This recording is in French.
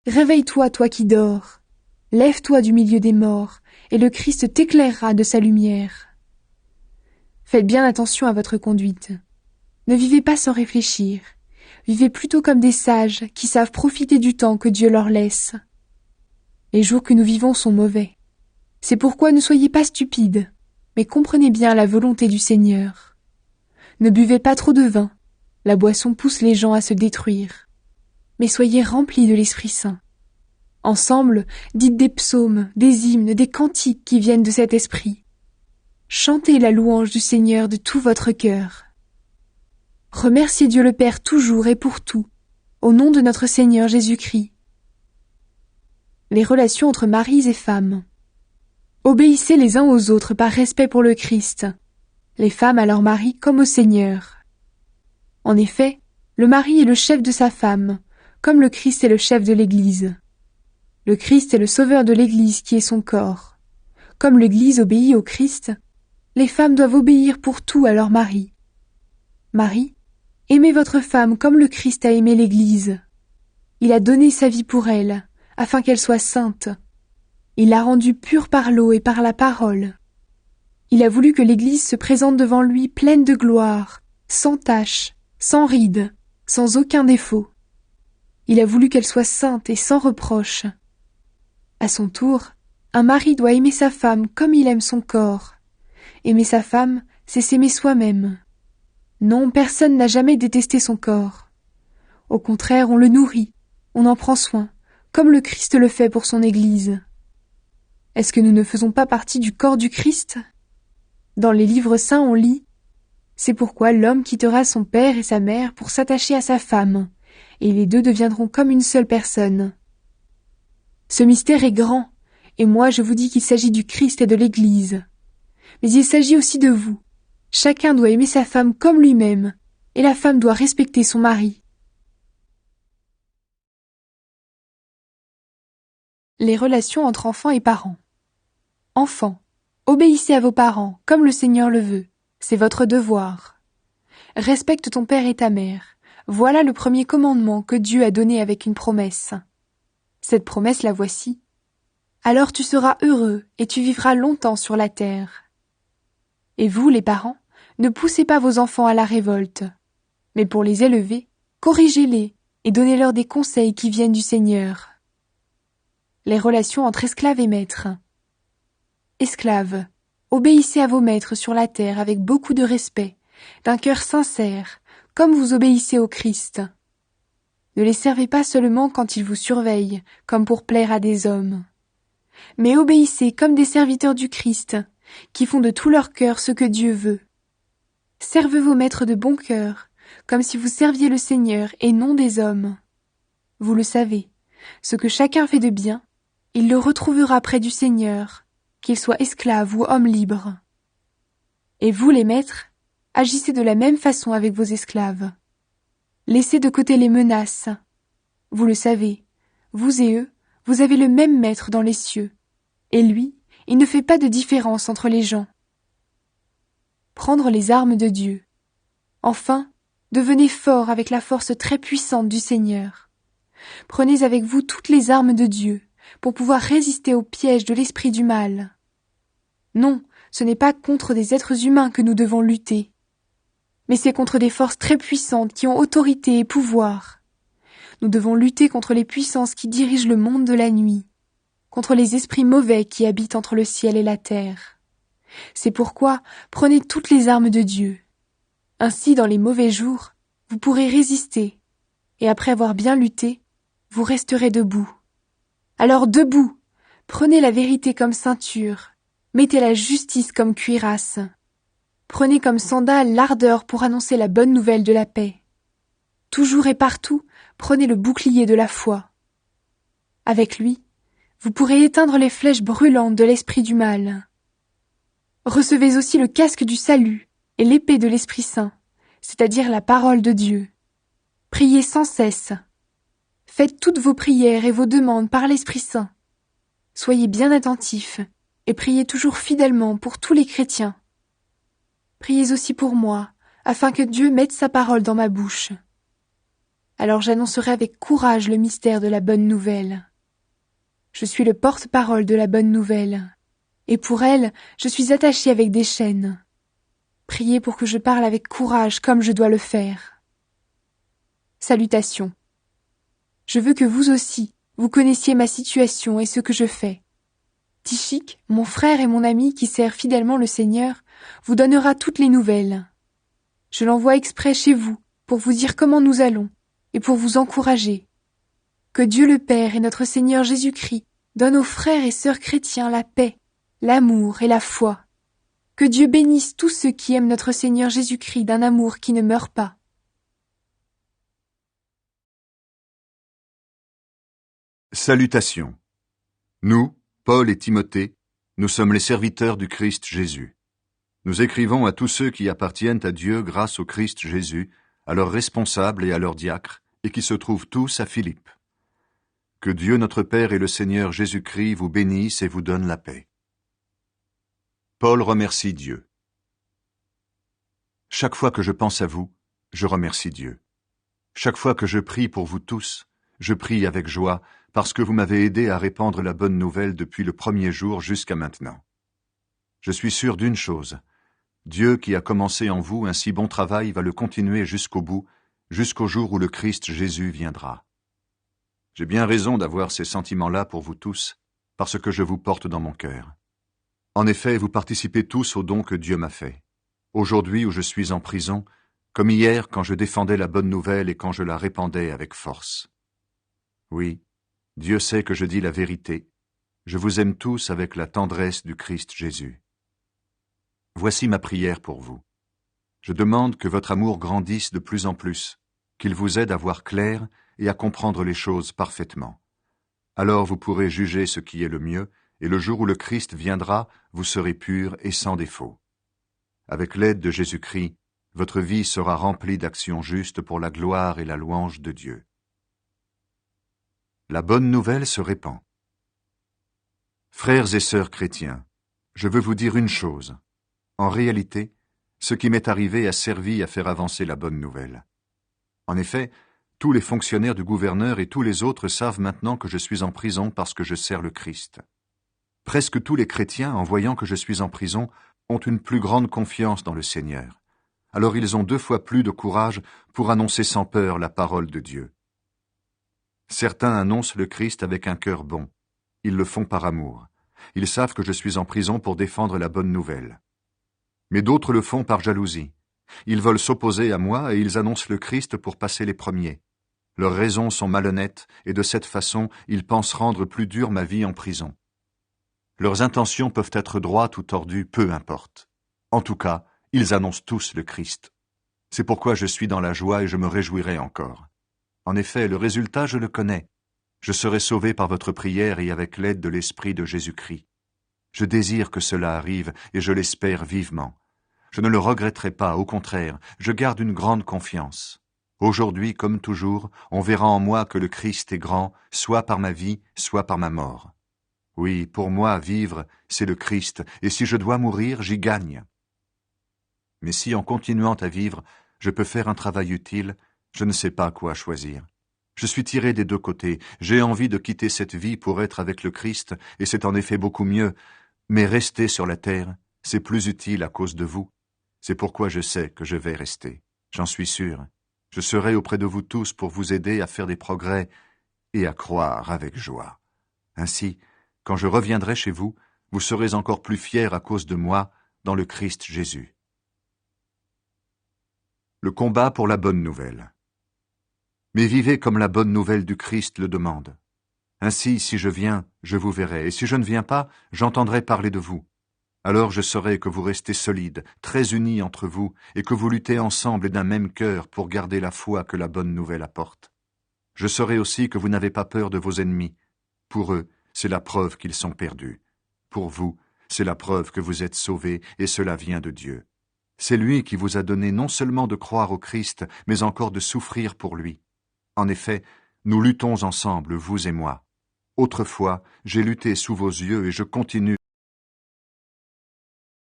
Réveille-toi, toi qui dors. Lève-toi du milieu des morts, et le Christ t'éclairera de sa lumière. Faites bien attention à votre conduite. Ne vivez pas sans réfléchir. Vivez plutôt comme des sages qui savent profiter du temps que Dieu leur laisse. Les jours que nous vivons sont mauvais. C'est pourquoi ne soyez pas stupides, mais comprenez bien la volonté du Seigneur. Ne buvez pas trop de vin, la boisson pousse les gens à se détruire. Mais soyez remplis de l'Esprit Saint. Ensemble, dites des psaumes, des hymnes, des cantiques qui viennent de cet esprit. Chantez la louange du Seigneur de tout votre cœur. Remerciez Dieu le Père toujours et pour tout, au nom de notre Seigneur Jésus-Christ. Les relations entre maris et femmes. Obéissez les uns aux autres par respect pour le Christ, les femmes à leur mari comme au Seigneur. En effet, le mari est le chef de sa femme, comme le Christ est le chef de l'Église. Le Christ est le sauveur de l'Église qui est son corps. Comme l'Église obéit au Christ, les femmes doivent obéir pour tout à leur mari. Marie, aimez votre femme comme le Christ a aimé l'Église. Il a donné sa vie pour elle, afin qu'elle soit sainte. Il l'a rendue pure par l'eau et par la parole. Il a voulu que l'Église se présente devant lui pleine de gloire, sans tache, sans ride, sans aucun défaut. Il a voulu qu'elle soit sainte et sans reproche. À son tour, un mari doit aimer sa femme comme il aime son corps. Aimer sa femme, c'est s'aimer soi-même. Non, personne n'a jamais détesté son corps. Au contraire, on le nourrit, on en prend soin, comme le Christ le fait pour son Église. Est-ce que nous ne faisons pas partie du corps du Christ ? Dans les livres saints, on lit « C'est pourquoi l'homme quittera son père et sa mère pour s'attacher à sa femme, et les deux deviendront comme une seule personne. » Ce mystère est grand, et moi je vous dis qu'il s'agit du Christ et de l'Église. Mais il s'agit aussi de vous. Chacun doit aimer sa femme comme lui-même, et la femme doit respecter son mari. Les relations entre enfants et parents. Enfants, obéissez à vos parents, comme le Seigneur le veut. C'est votre devoir. Respecte ton père et ta mère. Voilà le premier commandement que Dieu a donné avec une promesse. Cette promesse, la voici. Alors tu seras heureux et tu vivras longtemps sur la terre. Et vous, les parents, ne poussez pas vos enfants à la révolte. Mais pour les élever, corrigez-les et donnez-leur des conseils qui viennent du Seigneur. Les relations entre esclaves et maîtres. Esclaves, obéissez à vos maîtres sur la terre avec beaucoup de respect, d'un cœur sincère, comme vous obéissez au Christ. Ne les servez pas seulement quand ils vous surveillent, comme pour plaire à des hommes. Mais obéissez comme des serviteurs du Christ, qui font de tout leur cœur ce que Dieu veut. Servez vos maîtres de bon cœur, comme si vous serviez le Seigneur et non des hommes. Vous le savez, ce que chacun fait de bien, il le retrouvera près du Seigneur, qu'il soit esclave ou homme libre. Et vous, les maîtres, agissez de la même façon avec vos esclaves. Laissez de côté les menaces. Vous le savez, vous et eux, vous avez le même maître dans les cieux, et lui, il ne fait pas de différence entre les gens. Prendre les armes de Dieu. Enfin, devenez forts avec la force très puissante du Seigneur. Prenez avec vous toutes les armes de Dieu, pour pouvoir résister aux pièges de l'esprit du mal. Non, ce n'est pas contre des êtres humains que nous devons lutter, mais c'est contre des forces très puissantes qui ont autorité et pouvoir. Nous devons lutter contre les puissances qui dirigent le monde de la nuit, contre les esprits mauvais qui habitent entre le ciel et la terre. C'est pourquoi prenez toutes les armes de Dieu. Ainsi, dans les mauvais jours, vous pourrez résister, et après avoir bien lutté, vous resterez debout. Alors debout, prenez la vérité comme ceinture, mettez la justice comme cuirasse. Prenez comme sandale l'ardeur pour annoncer la bonne nouvelle de la paix. Toujours et partout, prenez le bouclier de la foi. Avec lui, vous pourrez éteindre les flèches brûlantes de l'esprit du mal. Recevez aussi le casque du salut et l'épée de l'Esprit Saint, c'est-à-dire la parole de Dieu. Priez sans cesse. Faites toutes vos prières et vos demandes par l'Esprit Saint. Soyez bien attentifs et priez toujours fidèlement pour tous les chrétiens. Priez aussi pour moi, afin que Dieu mette sa parole dans ma bouche. alors j'annoncerai avec courage le mystère de la bonne nouvelle. Je suis le porte-parole de la bonne nouvelle, et pour elle, je suis attaché avec des chaînes. Priez pour que je parle avec courage comme je dois le faire. Salutations. Je veux que vous aussi, vous connaissiez ma situation et ce que je fais. Tychik, mon frère et mon ami qui sert fidèlement le Seigneur, vous donnera toutes les nouvelles. Je l'envoie exprès chez vous pour vous dire comment nous allons et pour vous encourager. Que Dieu le Père et notre Seigneur Jésus-Christ donnent aux frères et sœurs chrétiens la paix, l'amour et la foi. Que Dieu bénisse tous ceux qui aiment notre Seigneur Jésus-Christ d'un amour qui ne meurt pas. Salutations. Nous, Paul et Timothée, nous sommes les serviteurs du Christ Jésus. Nous écrivons à tous ceux qui appartiennent à Dieu grâce au Christ Jésus, à leurs responsables et à leurs diacres, et qui se trouvent tous à Philippe. Que Dieu notre Père et le Seigneur Jésus-Christ vous bénissent et vous donnent la paix. Paul remercie Dieu. Chaque fois que je pense à vous, je remercie Dieu. Chaque fois que je prie pour vous tous, je prie avec joie parce que vous m'avez aidé à répandre la bonne nouvelle depuis le premier jour jusqu'à maintenant. Je suis sûr d'une chose, Dieu qui a commencé en vous un si bon travail va le continuer jusqu'au bout, jusqu'au jour où le Christ Jésus viendra. J'ai bien raison d'avoir ces sentiments-là pour vous tous, parce que je vous porte dans mon cœur. En effet, vous participez tous au don que Dieu m'a fait. Aujourd'hui où je suis en prison, comme hier quand je défendais la bonne nouvelle et quand je la répandais avec force. Oui, Dieu sait que je dis la vérité. Je vous aime tous avec la tendresse du Christ Jésus. Voici ma prière pour vous. Je demande que votre amour grandisse de plus en plus, qu'il vous aide à voir clair et à comprendre les choses parfaitement. Alors vous pourrez juger ce qui est le mieux, et le jour où le Christ viendra, vous serez purs et sans défaut. Avec l'aide de Jésus-Christ, votre vie sera remplie d'actions justes pour la gloire et la louange de Dieu. La bonne nouvelle se répand. Frères et sœurs chrétiens, je veux vous dire une chose. En réalité, ce qui m'est arrivé a servi à faire avancer la bonne nouvelle. En effet, tous les fonctionnaires du gouverneur et tous les autres savent maintenant que je suis en prison parce que je sers le Christ. Presque tous les chrétiens, en voyant que je suis en prison, ont une plus grande confiance dans le Seigneur. Alors ils ont 2 fois plus de courage pour annoncer sans peur la parole de Dieu. Certains annoncent le Christ avec un cœur bon. Ils le font par amour. Ils savent que je suis en prison pour défendre la bonne nouvelle. Mais d'autres le font par jalousie. Ils veulent s'opposer à moi et ils annoncent le Christ pour passer les premiers. Leurs raisons sont malhonnêtes et de cette façon, ils pensent rendre plus dure ma vie en prison. Leurs intentions peuvent être droites ou tordues, peu importe. En tout cas, ils annoncent tous le Christ. C'est pourquoi je suis dans la joie et je me réjouirai encore. En effet, le résultat, je le connais. Je serai sauvé par votre prière et avec l'aide de l'Esprit de Jésus-Christ. Je désire que cela arrive et je l'espère vivement. Je ne le regretterai pas, au contraire, je garde une grande confiance. Aujourd'hui, comme toujours, on verra en moi que le Christ est grand, soit par ma vie, soit par ma mort. Oui, pour moi, vivre, c'est le Christ, et si je dois mourir, j'y gagne. Mais si, en continuant à vivre, je peux faire un travail utile, je ne sais pas quoi choisir. Je suis tiré des 2 côtés, j'ai envie de quitter cette vie pour être avec le Christ, et c'est en effet beaucoup mieux, mais rester sur la terre, c'est plus utile à cause de vous. C'est pourquoi je sais que je vais rester, j'en suis sûr. Je serai auprès de vous tous pour vous aider à faire des progrès et à croire avec joie. Ainsi, quand je reviendrai chez vous, vous serez encore plus fiers à cause de moi dans le Christ Jésus. Le combat pour la bonne nouvelle. Mais vivez comme la bonne nouvelle du Christ le demande. Ainsi, si je viens, je vous verrai, et si je ne viens pas, j'entendrai parler de vous. Alors je saurai que vous restez solides, très unis entre vous, et que vous luttez ensemble et d'un même cœur pour garder la foi que la bonne nouvelle apporte. Je saurai aussi que vous n'avez pas peur de vos ennemis. Pour eux, c'est la preuve qu'ils sont perdus. Pour vous, c'est la preuve que vous êtes sauvés, et cela vient de Dieu. C'est lui qui vous a donné non seulement de croire au Christ, mais encore de souffrir pour lui. En effet, nous luttons ensemble, vous et moi. Autrefois, j'ai lutté sous vos yeux et je continue